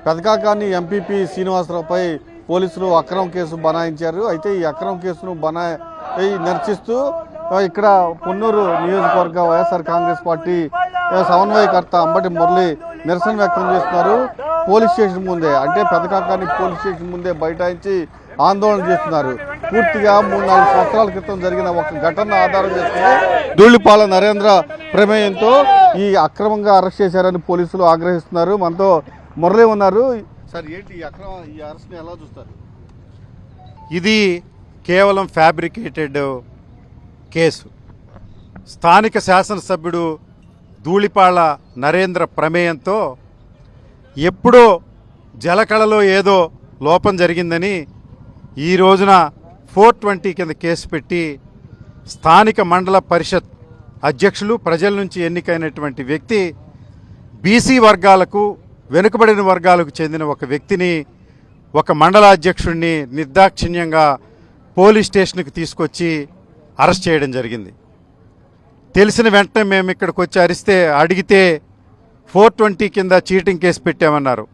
Pedakakani MPP శ్రీనివాసరావుపై పోలీసులు అక్రమ case బనాయించారు. అయితే ఈ అక్రమ కేసును నిరసిస్తూ ఇక్కడ పొన్నూరు నియోజకవర్గ వైఎస్ఆర్ కాంగ్రెస్ పార్టీ సమన్వయకర్త అంబటి మురళి నిరసన వ్యక్తం చేస్తున్నారు. పోలీస్ స్టేషన్ ముందే, అంటే పెదకాకాని పోలీస్ స్టేషన్ ముందే బైఠాయించి ఆందోళన చేస్తున్నారు. పూర్తిగా 3-4 సంవత్సరాల క్రితం జరిగిన ఒక ఘటన ఆధారం చేసుకుని ధూళిపాల నరేంద్ర ప్రమేయంతో ఈ అక్రమంగా అరెస్ట్ చేశారని పోలీసులు ఆగ్రహిస్తున్నారు. మనతో మురళి ఉన్నారు. సార్, ఏంటి ఈ అరెస్ట్ని ఎలా చూస్తారు? ఇది కేవలం ఫ్యాబ్రికేటెడ్ కేసు. స్థానిక శాసనసభ్యుడు ధూళిపాళ నరేంద్ర ప్రమేయంతో ఎప్పుడో జలకళలో ఏదో లోపం జరిగిందని ఈ రోజున 420 కింద కేసు పెట్టి స్థానిక మండల పరిషత్ అధ్యక్షులు, ప్రజల నుంచి ఎన్నికైనటువంటి వ్యక్తి, బీసీ వర్గాలకు, వెనుకబడిన వర్గాలకు చెందిన ఒక వ్యక్తిని, ఒక మండల అధ్యక్షుడిని నిర్దాక్షిణ్యంగా పోలీస్ స్టేషన్కి తీసుకొచ్చి అరెస్ట్ చేయడం జరిగింది. తెలిసిన వెంటనే మేము ఇక్కడికి వచ్చి అడిగితే 420 కింద చీటింగ్ కేసు పెట్టామన్నారు.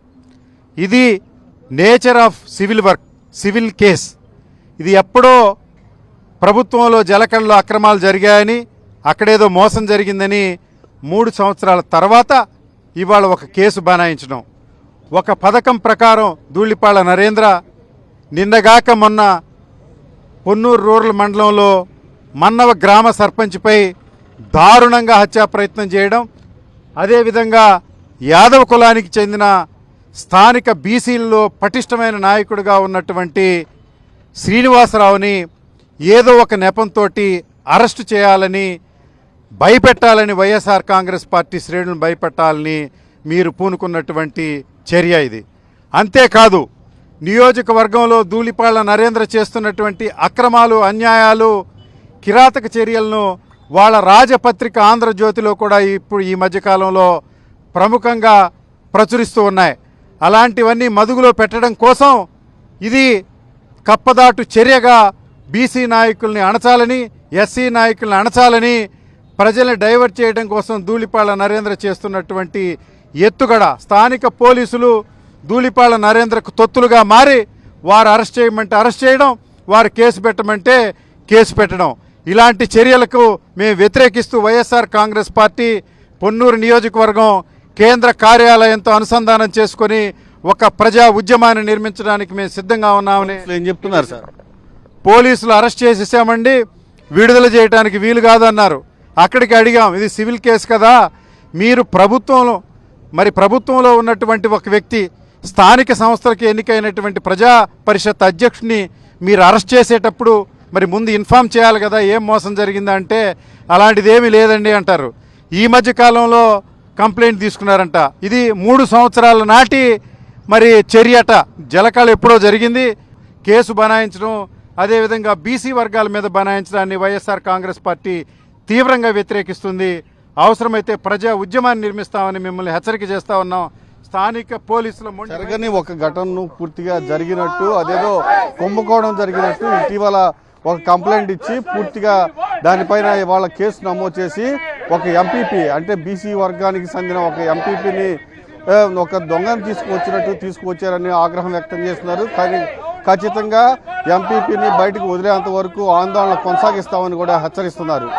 ఇది నేచర్ ఆఫ్ సివిల్ కేస్. ఇది ఎప్పుడో ప్రభుత్వంలో జలకళలో అక్రమాలు జరిగాయని, అక్కడేదో మోసం జరిగిందని 3 సంవత్సరాల తర్వాత ఇవాళ ఒక కేసు బనాయించడం. ఒక పథకం ప్రకారం ధూళిపాళ నరేంద్ర నిన్నగాక మొన్న పొన్నూరు రూరల్ మండలంలో మన్నవ గ్రామ సర్పంచ్పై దారుణంగా హత్యా ప్రయత్నం చేయడం, అదేవిధంగా యాదవ కులానికి చెందిన స్థానిక బీసీలలో పటిష్టమైన నాయకుడిగా ఉన్నటువంటి శ్రీనివాసరావుని ఏదో ఒక నెపంతో అరెస్టు చేయాలని, భయపెట్టాలని, వైఎస్ఆర్ కాంగ్రెస్ పార్టీ శ్రేణులను భయపెట్టాలని మీరు పూనుకున్నటువంటి చర్య ఇది. అంతేకాదు, నియోజకవర్గంలో ధూళిపాళ నరేంద్ర చేస్తున్నటువంటి అక్రమాలు, అన్యాయాలు, కిరాతక చర్యలను వాళ్ళ రాజపత్రిక ఆంధ్రజ్యోతిలో కూడా ఇప్పుడు ఈ మధ్యకాలంలో ప్రముఖంగా ప్రచురిస్తూ ఉన్నాయి. అలాంటివన్నీ మదుగులో పెట్టడం కోసం ఇది కప్పదాటు చర్యగా బీసీ నాయకుల్ని అణచాలని, ఎస్సీ నాయకుల్ని అణచాలని, ప్రజల్ని డైవర్ట్ చేయడం కోసం ధూళిపాళ నరేంద్ర చేస్తున్నటువంటి ఎత్తుగడ. స్థానిక పోలీసులు ధూళిపాళ నరేంద్రకు తొత్తులుగా మారి వారు అరెస్ట్ చేయమంటే అరెస్ట్ చేయడం, వారు కేసు పెట్టమంటే కేసు పెట్టడం. ఇలాంటి చర్యలకు మేము వ్యతిరేకిస్తూ వైఎస్ఆర్ కాంగ్రెస్ పార్టీ పొన్నూరు నియోజకవర్గం కేంద్ర కార్యాలయంతో అనుసంధానం చేసుకొని ఒక ప్రజా ఉద్యమాన్ని నిర్మించడానికి మేము సిద్ధంగా ఉన్నామని ఏం చెప్తున్నారు సార్? పోలీసులు అరెస్ట్ చేసేసామండి, విడుదల చేయడానికి వీలు కాదన్నారు. అక్కడికి అడిగాం, ఇది సివిల్ కేసు కదా, మీరు ప్రభుత్వంలో ఉన్నటువంటి ఒక వ్యక్తి, స్థానిక సంస్థలకి ఎన్నికైనటువంటి ప్రజా పరిషత్ అధ్యక్షుడిని మీరు అరెస్ట్ చేసేటప్పుడు మరి ముందు ఇన్ఫామ్ చేయాలి కదా, ఏం మోసం జరిగిందంటే అలాంటిది ఏమీ లేదండి అంటారు. ఈ మధ్య కాలంలో కంప్లైంట్ తీసుకున్నారంట. ఇది 3 సంవత్సరాల నాటి మరి చర్యట. జలకాలు ఎప్పుడో జరిగింది. కేసు బనాయించడం, అదేవిధంగా బీసీ వర్గాల మీద బనాయించడాన్ని వైఎస్ఆర్ కాంగ్రెస్ పార్టీ తీవ్రంగా వ్యతిరేకిస్తుంది. అవసరమైతే ప్రజా ఉద్యమాన్ని నిర్మిస్తామని మిమ్మల్ని హెచ్చరిక చేస్తా ఉన్నాం. స్థానిక పోలీసుల జరగని ఒక ఘటనను పూర్తిగా జరిగినట్టు, అదేదో కుంభకోణం జరిగినట్టు ఇటీవల ఒక కంప్లైంట్ ఇచ్చి పూర్తిగా దానిపైన వాళ్ళ కేసు నమోదు చేసి ఒక ఎంపీపీ, అంటే బీసీ వర్గానికి చెందిన ఒక ఎంపీపీని ఒక దొంగను తీసుకువచ్చారని ఆగ్రహం వ్యక్తం చేస్తున్నారు. కానీ ఖచ్చితంగా ఎంపీపీని బయటకు వదిలేంత వరకు ఆందోళన కొనసాగిస్తామని కూడా హెచ్చరిస్తున్నారు.